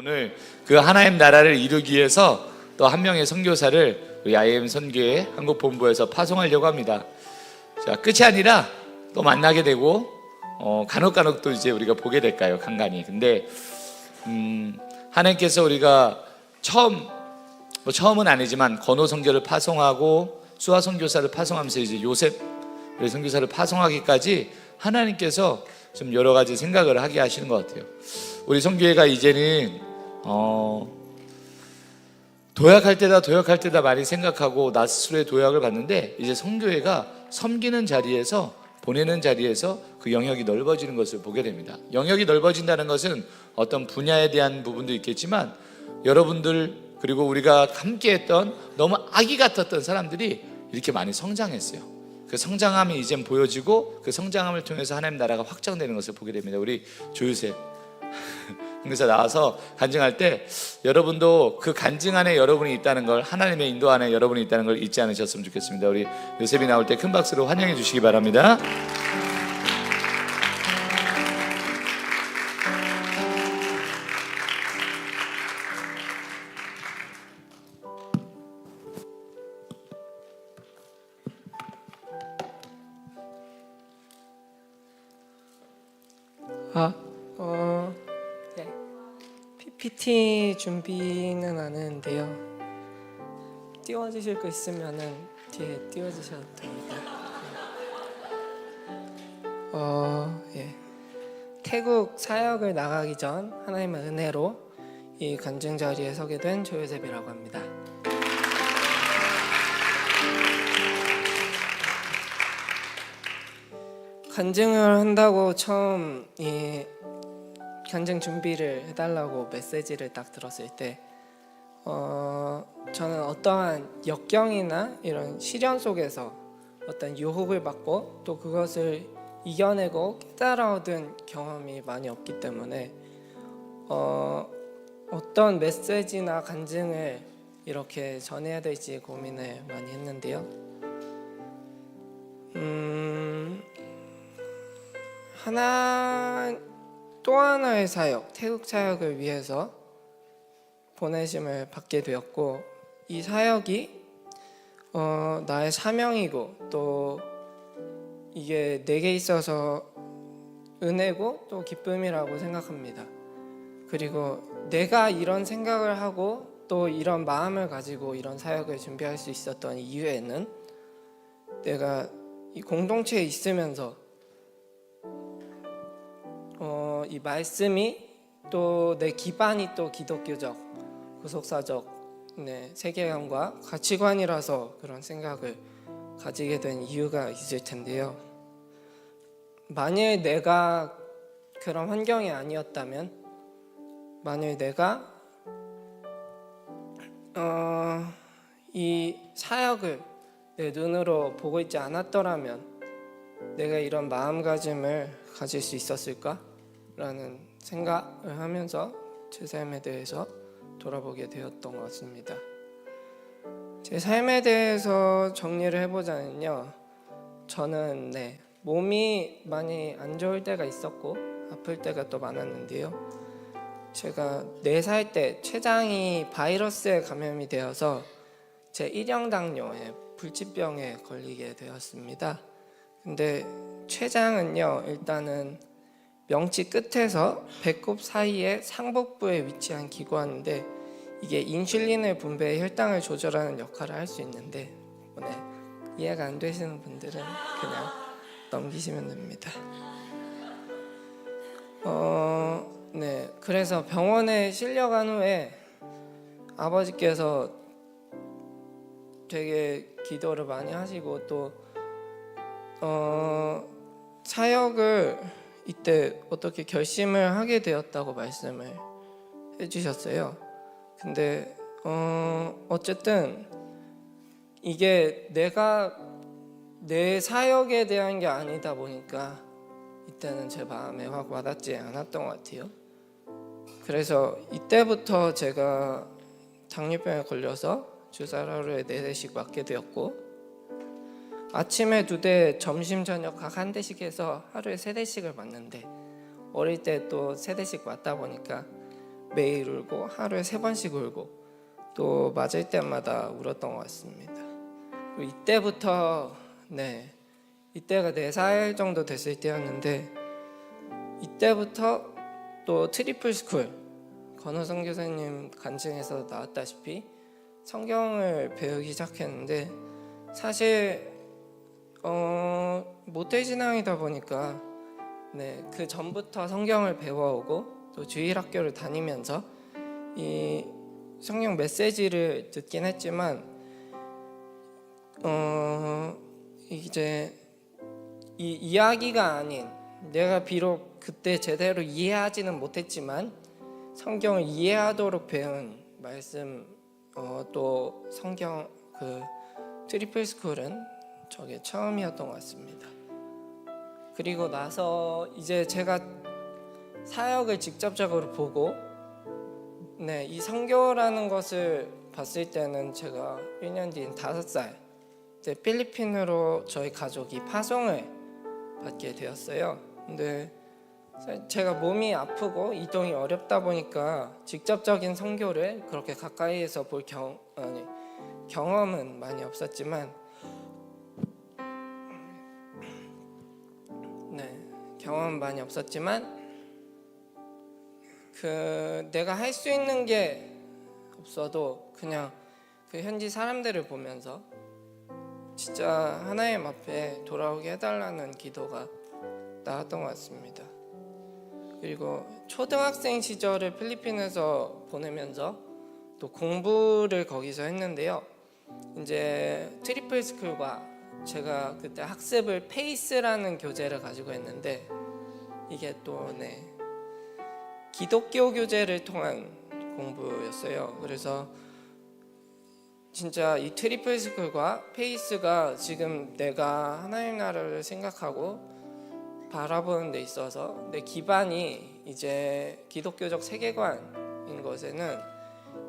오늘 그 하나님 나라를 이루기 위해서 또 한 명의 선교사를 우리 IM 선교회 한국본부에서 파송하려고 합니다. 자, 끝이 아니라 또 만나게 되고 간혹 또 이제 우리가 보게 될까요? 간간히. 근데 하나님께서 우리가 처음은 아니지만 건호 선교를 파송하고 수아 선교사를 파송하면서 이제 요셉 선교사를 파송하기까지 하나님께서 좀 여러 가지 생각을 하게 하시는 것 같아요. 우리 선교회가 이제는 도약할 때다 많이 생각하고 나 스스로의 도약을 받는데, 이제 선교회가 섬기는 자리에서, 보내는 자리에서 그 영역이 넓어지는 것을 보게 됩니다. 영역이 넓어진다는 것은 어떤 분야에 대한 부분도 있겠지만, 여러분들 그리고 우리가 함께했던 너무 아기 같았던 사람들이 이렇게 많이 성장했어요. 그 성장함이 이젠 보여지고 그 성장함을 통해서 하나님 나라가 확장되는 것을 보게 됩니다. 우리 조유셉 그래서 나와서 간증할 때 여러분도 그 간증 안에 여러분이 있다는 걸, 하나님의 인도 안에 여러분이 있다는 걸 잊지 않으셨으면 좋겠습니다. 우리 요셉이 나올 때 큰 박수로 환영해 주시기 바랍니다. 네. PPT 준비는 안 했는데요. 띄워주실 거 있으면은 뒤에 띄워주셔도 됩니다. 예. 태국 사역을 나가기 전 하나님의 은혜로 이 간증 자리에 서게 된 조요셉이라고 합니다. 간증을 한다고 처음 이 간증 준비를 해달라고 메시지를 딱 들었을 때 저는 어떠한 역경이나 이런 시련 속에서 어떤 유혹을 받고 또 그것을 이겨내고 깨달아 얻은 경험이 많이 없기 때문에 어떤 메시지나 간증을 이렇게 전해야 될지 고민을 많이 했는데요. 또 하나의 사역, 태국 사역을 위해서 보내심을 받게 되었고, 이 사역이 나의 사명이고 또 이게 내게 있어서 은혜고 또 기쁨이라고 생각합니다. 그리고 내가 이런 생각을 하고 또 이런 마음을 가지고 이런 사역을 준비할 수 있었던 이유에는 내가 이 공동체에 있으면서 이 말씀이 또 내 기반이 또 기독교적, 구속사적 세계관과 가치관이라서 그런 생각을 가지게 된 이유가 있을 텐데요. 만일 내가 그런 환경이 아니었다면, 만일 내가 이 사역을 내 눈으로 보고 있지 않았더라면 내가 이런 마음가짐을 가질 수 있었을까? 라는 생각을 하면서 제 삶에 대해서 돌아보게 되었던 것 같습니다. 제 삶에 대해서 정리를 해보자면요, 저는 몸이 많이 안 좋을 때가 있었고 아플 때가 또 많았는데요, 제가 4살 때 췌장이 바이러스에 감염이 되어서 제 1형 당뇨에 불치병에 걸리게 되었습니다. 근데 췌장은요, 일단은 명치 끝에서 배꼽 사이에 상복부에 위치한 기관인데, 이게 인슐린을 분배해 혈당을 조절하는 역할을 할 수 있는데, 이해가 안 되시는 분들은 그냥 넘기시면 됩니다. 그래서 병원에 실려간 후에 아버지께서 되게 기도를 많이 하시고 또 사역을 이때 어떻게 결심을 하게 되었다고 말씀을 해주셨어요. 근데 어쨌든 이게 내가 내 사역에 대한 게 아니다 보니까 이때는 제 마음에 확 와닿지 않았던 것 같아요. 그래서 이때부터 제가 당뇨병에 걸려서 주사를 하루에 4대씩 맞게 되었고, 아침에 2대, 점심 저녁 각 1대씩 해서 하루에 3대씩을 맞는데, 어릴 때 또 3대씩 맞다 보니까 매일 울고 하루에 3번씩 울고 또 맞을 때마다 울었던 것 같습니다. 그리고 이때부터 이때가 4살 정도 됐을 때였는데 이때부터 또 트리플 스쿨 권호성 교사님 간증에서 나왔다시피 성경을 배우기 시작했는데 사실 모태신앙이다 보니까 그 전부터 성경을 배워오고 또 주일학교를 다니면서 이 성경 메시지를 듣긴 했지만 이제 이 이야기가 아닌 내가 비록 그때 제대로 이해하지는 못했지만 성경을 이해하도록 배운 말씀 또 성경 그 트리플 스쿨은 저게 처음이었던 것 같습니다. 그리고 나서 이제 제가 사역을 직접적으로 보고 이 선교라는 것을 봤을 때는 제가 1년 뒤인 5살 때 필리핀으로 저희 가족이 파송을 받게 되었어요. 근데 제가 몸이 아프고 이동이 어렵다 보니까 직접적인 선교를 그렇게 가까이에서 볼 경험은 많이 없었지만 경험은 많이 없었지만 내가 할 수 있는 게 없어도 그냥 그 현지 사람들을 보면서 진짜 하나님 앞에 돌아오게 해달라는 기도가 나왔던 것 같습니다. 그리고 초등학생 시절을 필리핀에서 보내면서 또 공부를 거기서 했는데요. 이제 트리플 스쿨과 제가 그때 학습을 페이스라는 교재를 가지고 했는데 이게 또 기독교 교재를 통한 공부였어요. 그래서 진짜 이 트리플 스쿨과 페이스가 지금 내가 하나님 나라를 생각하고 바라보는 데 있어서 내 기반이 이제 기독교적 세계관인 것에는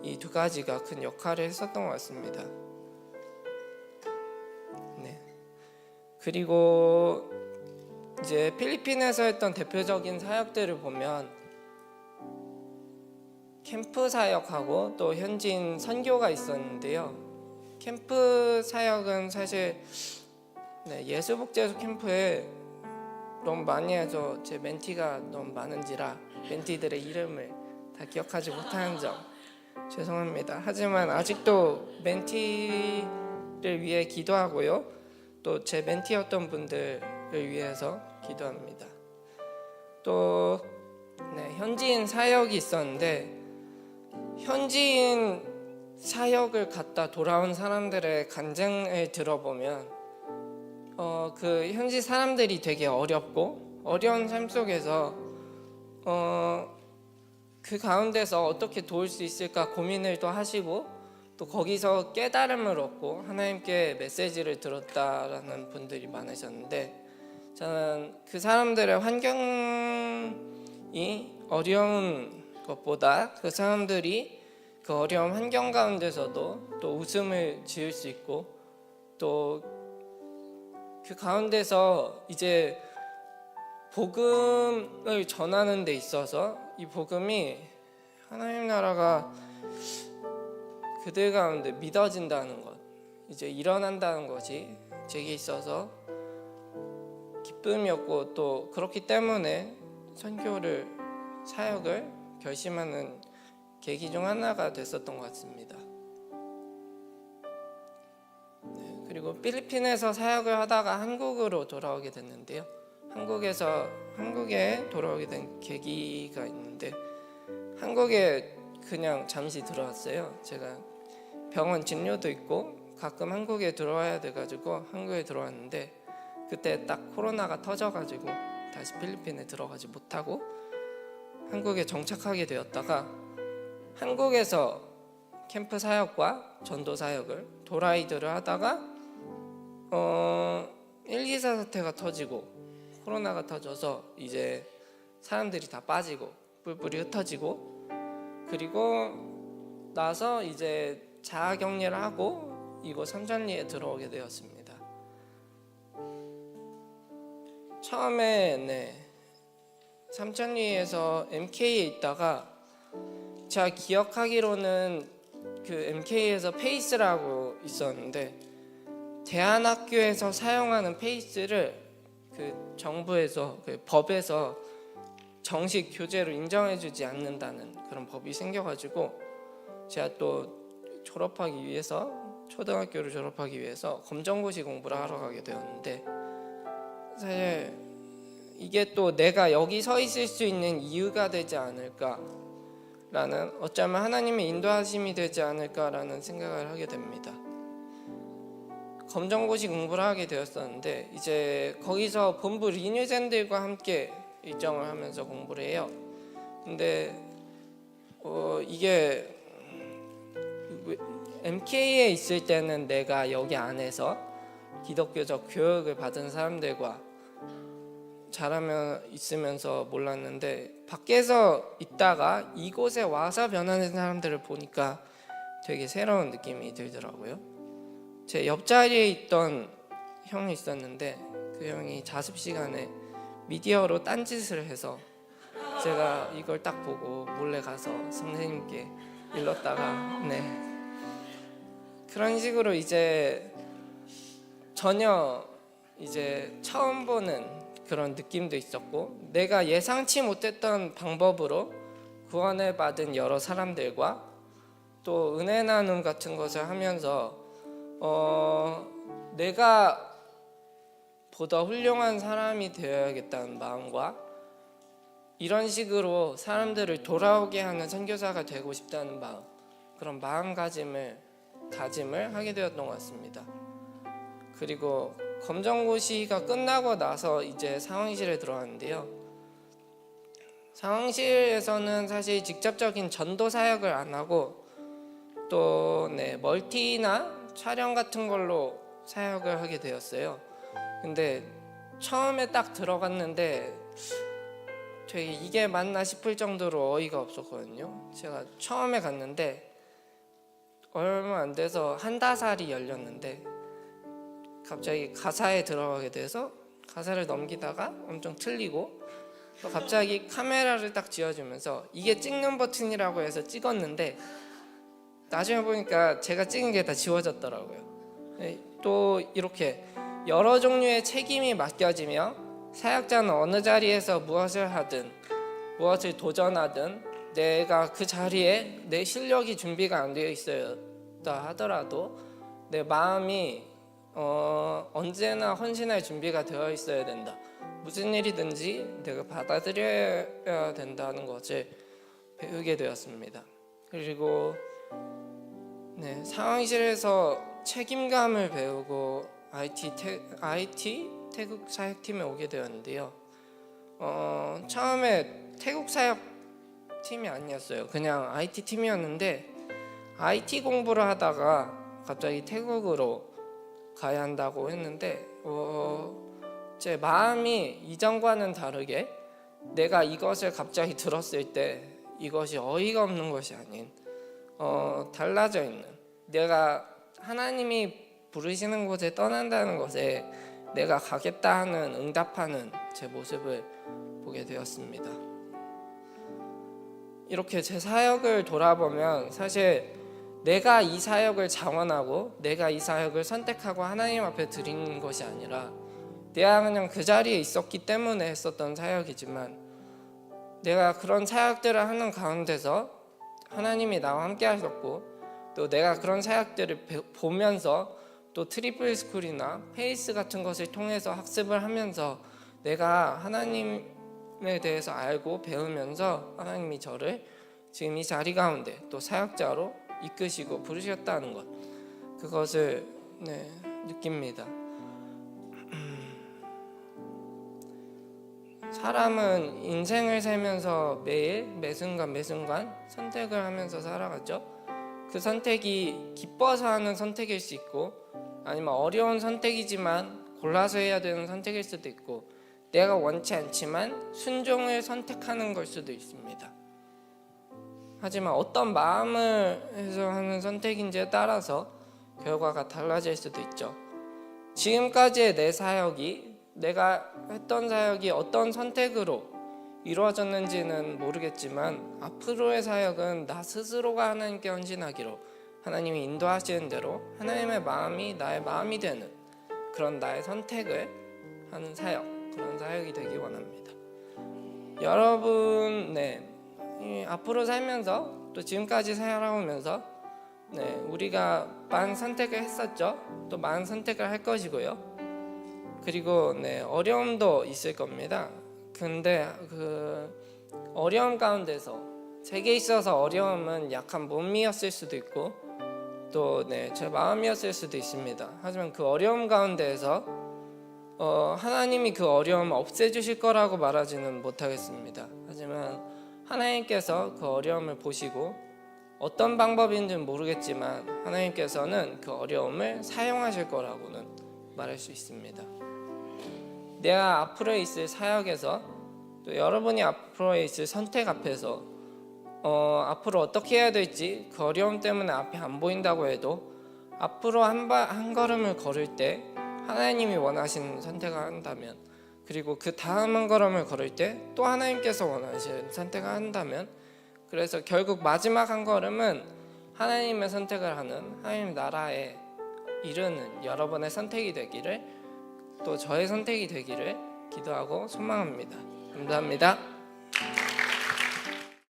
이 두 가지가 큰 역할을 했었던 것 같습니다. 그리고 이제 필리핀에서 했던 대표적인 사역들을 보면 캠프 사역하고 또 현지인 선교가 있었는데요. 캠프 사역은 사실 예수복제소 캠프에 너무 많이 해서 제 멘티가 너무 많은지라 멘티들의 이름을 다 기억하지 못하는 점 죄송합니다. 하지만 아직도 멘티를 위해 기도하고요. 또 제 멘티였던 분들을 위해서 기도합니다. 또 현지인 사역이 있었는데 현지인 사역을 갔다 돌아온 사람들의 간증을 들어보면 그 현지 사람들이 되게 어렵고 어려운 삶 속에서 그 가운데서 어떻게 도울 수 있을까 고민을 또 하시고 또 거기서 깨달음을 얻고 하나님께 메시지를 들었다라는 분들이 많으셨는데 저는 그 사람들의 환경이 어려운 것보다 그 사람들이 그 어려운 환경 가운데서도 또 웃음을 지을 수 있고 또 그 가운데서 이제 복음을 전하는 데 있어서 이 복음이 하나님 나라가 그들 가운데 믿어진다는 것, 이제 일어난다는 것이 제게 있어서 기쁨이었고 또 그렇기 때문에 선교를 사역을 결심하는 계기 중 하나가 됐었던 것 같습니다. 그리고 필리핀에서 사역을 하다가 한국으로 돌아오게 됐는데요. 한국에 돌아오게 된 계기가 있는데 한국에 그냥 잠시 들어왔어요. 제가 병원 진료도 있고 가끔 한국에 들어와야 돼가지고 한국에 들어왔는데 그때 딱 코로나가 터져가지고 다시 필리핀에 들어가지 못하고 한국에 정착하게 되었다가 한국에서 캠프 사역과 전도 사역을 도라이드를 하다가 1, 2사 사태가 터지고 코로나가 터져서 이제 사람들이 다 빠지고 뿔뿔이 흩어지고 그리고 나서 이제 자아격리를 하고 이곳 삼천리에 들어오게 되었습니다. 처음에 삼천리에서 MK에 있다가 제가 기억하기로는 그 MK에서 페이스라고 있었는데 대안학교에서 사용하는 페이스를 그 정부에서 그 법에서 정식 교재로 인정해주지 않는다는 그런 법이 생겨가지고 제가 또 졸업하기 위해서 초등학교를 졸업하기 위해서 검정고시 공부를 하러 가게 되었는데 사실 이게 또 내가 여기 서 있을 수 있는 이유가 되지 않을까라는 어쩌면 하나님의 인도하심이 되지 않을까라는 생각을 하게 됩니다. 검정고시 공부를 하게 되었었는데 이제 거기서 본부 리뉴생들과 함께 일정을 하면서 공부를 해요. 근데 이게 MK에 있을 때는 내가 여기 안에서 기독교적 교육을 받은 사람들과 잘하면 있으면서 몰랐는데 밖에서 있다가 이곳에 와서 변하는 사람들을 보니까 되게 새로운 느낌이 들더라고요. 제 옆자리에 있던 형이 있었는데 그 형이 자습 시간에 미디어로 딴짓을 해서 제가 이걸 딱 보고 몰래 가서 선생님께 일렀다가 그런 식으로 이제 전혀 이제 처음 보는 그런 느낌도 있었고 내가 예상치 못했던 방법으로 구원을 받은 여러 사람들과 또 은혜 나눔 같은 것을 하면서 내가 보다 훌륭한 사람이 되어야겠다는 마음과 이런 식으로 사람들을 돌아오게 하는 선교사가 되고 싶다는 마음, 그런 마음가짐을 하게 되었던 것 같습니다. 그리고 검정고시가 끝나고 나서 이제 상황실에 들어왔는데요. 상황실에서는 사실 직접적인 전도 사역을 안 하고 또 멀티나 촬영 같은 걸로 사역을 하게 되었어요. 근데 처음에 딱 들어갔는데 되게 이게 맞나 싶을 정도로 어이가 없었거든요. 제가 처음에 갔는데 얼마 안 돼서 한다살이 열렸는데 갑자기 가사에 들어가게 돼서 가사를 넘기다가 엄청 틀리고 또 갑자기 카메라를 딱 쥐어주면서 이게 찍는 버튼이라고 해서 찍었는데 나중에 보니까 제가 찍은 게 다 지워졌더라고요. 또 이렇게 여러 종류의 책임이 맡겨지며 사역자는 어느 자리에서 무엇을 하든 무엇을 도전하든 내가 그 자리에 내 실력이 준비가 안 되어 있었다 하더라도 내 마음이 언제나 헌신할 준비가 되어 있어야 된다. 무슨 일이든지 내가 받아들여야 된다는 것을 배우게 되었습니다. 그리고 상황실에서 책임감을 배우고 IT 태국 사역팀에 오게 되었는데요. 처음에 태국 사역팀이 아니었어요. 그냥 IT 팀이었는데 IT 공부를 하다가 갑자기 태국으로 가야 한다고 했는데 제 마음이 이전과는 다르게 내가 이것을 갑자기 들었을 때 이것이 어이가 없는 것이 아닌 달라져 있는, 내가 하나님이 부르시는 곳에 떠난다는 것에 내가 가겠다 하는 응답하는 제 모습을 보게 되었습니다. 이렇게 제 사역을 돌아보면 사실 내가 이 사역을 자원하고 내가 이 사역을 선택하고 하나님 앞에 드리는 것이 아니라 내가 그냥 그 자리에 있었기 때문에 했었던 사역이지만 내가 그런 사역들을 하는 가운데서 하나님이 나와 함께 하셨고 또 내가 그런 사역들을 보면서 또 트리플 스쿨이나 페이스 같은 것을 통해서 학습을 하면서 내가 하나님에 대해서 알고 배우면서 하나님이 저를 지금 이 자리 가운데 또 사역자로 이끄시고 부르셨다는 것, 그것을 느낍니다. 사람은 인생을 살면서 매일 매순간 선택을 하면서 살아가죠. 그 선택이 기뻐서 하는 선택일 수 있고 아니면 어려운 선택이지만 골라서 해야 되는 선택일 수도 있고 내가 원치 않지만 순종을 선택하는 걸 수도 있습니다. 하지만 어떤 마음을 해서 하는 선택인지에 따라서 결과가 달라질 수도 있죠. 지금까지의 내 사역이, 내가 했던 사역이 어떤 선택으로 이루어졌는지는 모르겠지만 앞으로의 사역은 나 스스로가 하나님께 헌신하기로, 하나님이 인도하시는 대로 하나님의 마음이 나의 마음이 되는 그런 나의 선택을 하는 사역, 그런 사역이 되기 원합니다. 여러분, 이 앞으로 살면서 또 지금까지 살아오면서 우리가 많은 선택을 했었죠. 또 많은 선택을 할 것이고요. 그리고 어려움도 있을 겁니다. 근데 그 어려움 가운데서 제게 있어서 어려움은 약한 몸이었을 수도 있고 또 제 마음이었을 수도 있습니다. 하지만 그 어려움 가운데에서 하나님이 그 어려움을 없애주실 거라고 말하지는 못하겠습니다. 하지만 하나님께서 그 어려움을 보시고 어떤 방법인지는 모르겠지만 하나님께서는 그 어려움을 사용하실 거라고는 말할 수 있습니다. 내가 앞으로 있을 사역에서 또 여러분이 앞으로 있을 선택 앞에서 앞으로 어떻게 해야 될지 그 어려움 때문에 앞이 안 보인다고 해도 앞으로 한 걸음을 걸을 때 하나님이 원하시는 선택을 한다면, 그리고 그 다음 한 걸음을 걸을 때 또 하나님께서 원하시는 선택을 한다면, 그래서 결국 마지막 한 걸음은 하나님의 선택을 하는 하나님 나라에 이르는 여러분의 선택이 되기를, 또 저의 선택이 되기를 기도하고 소망합니다. 감사합니다.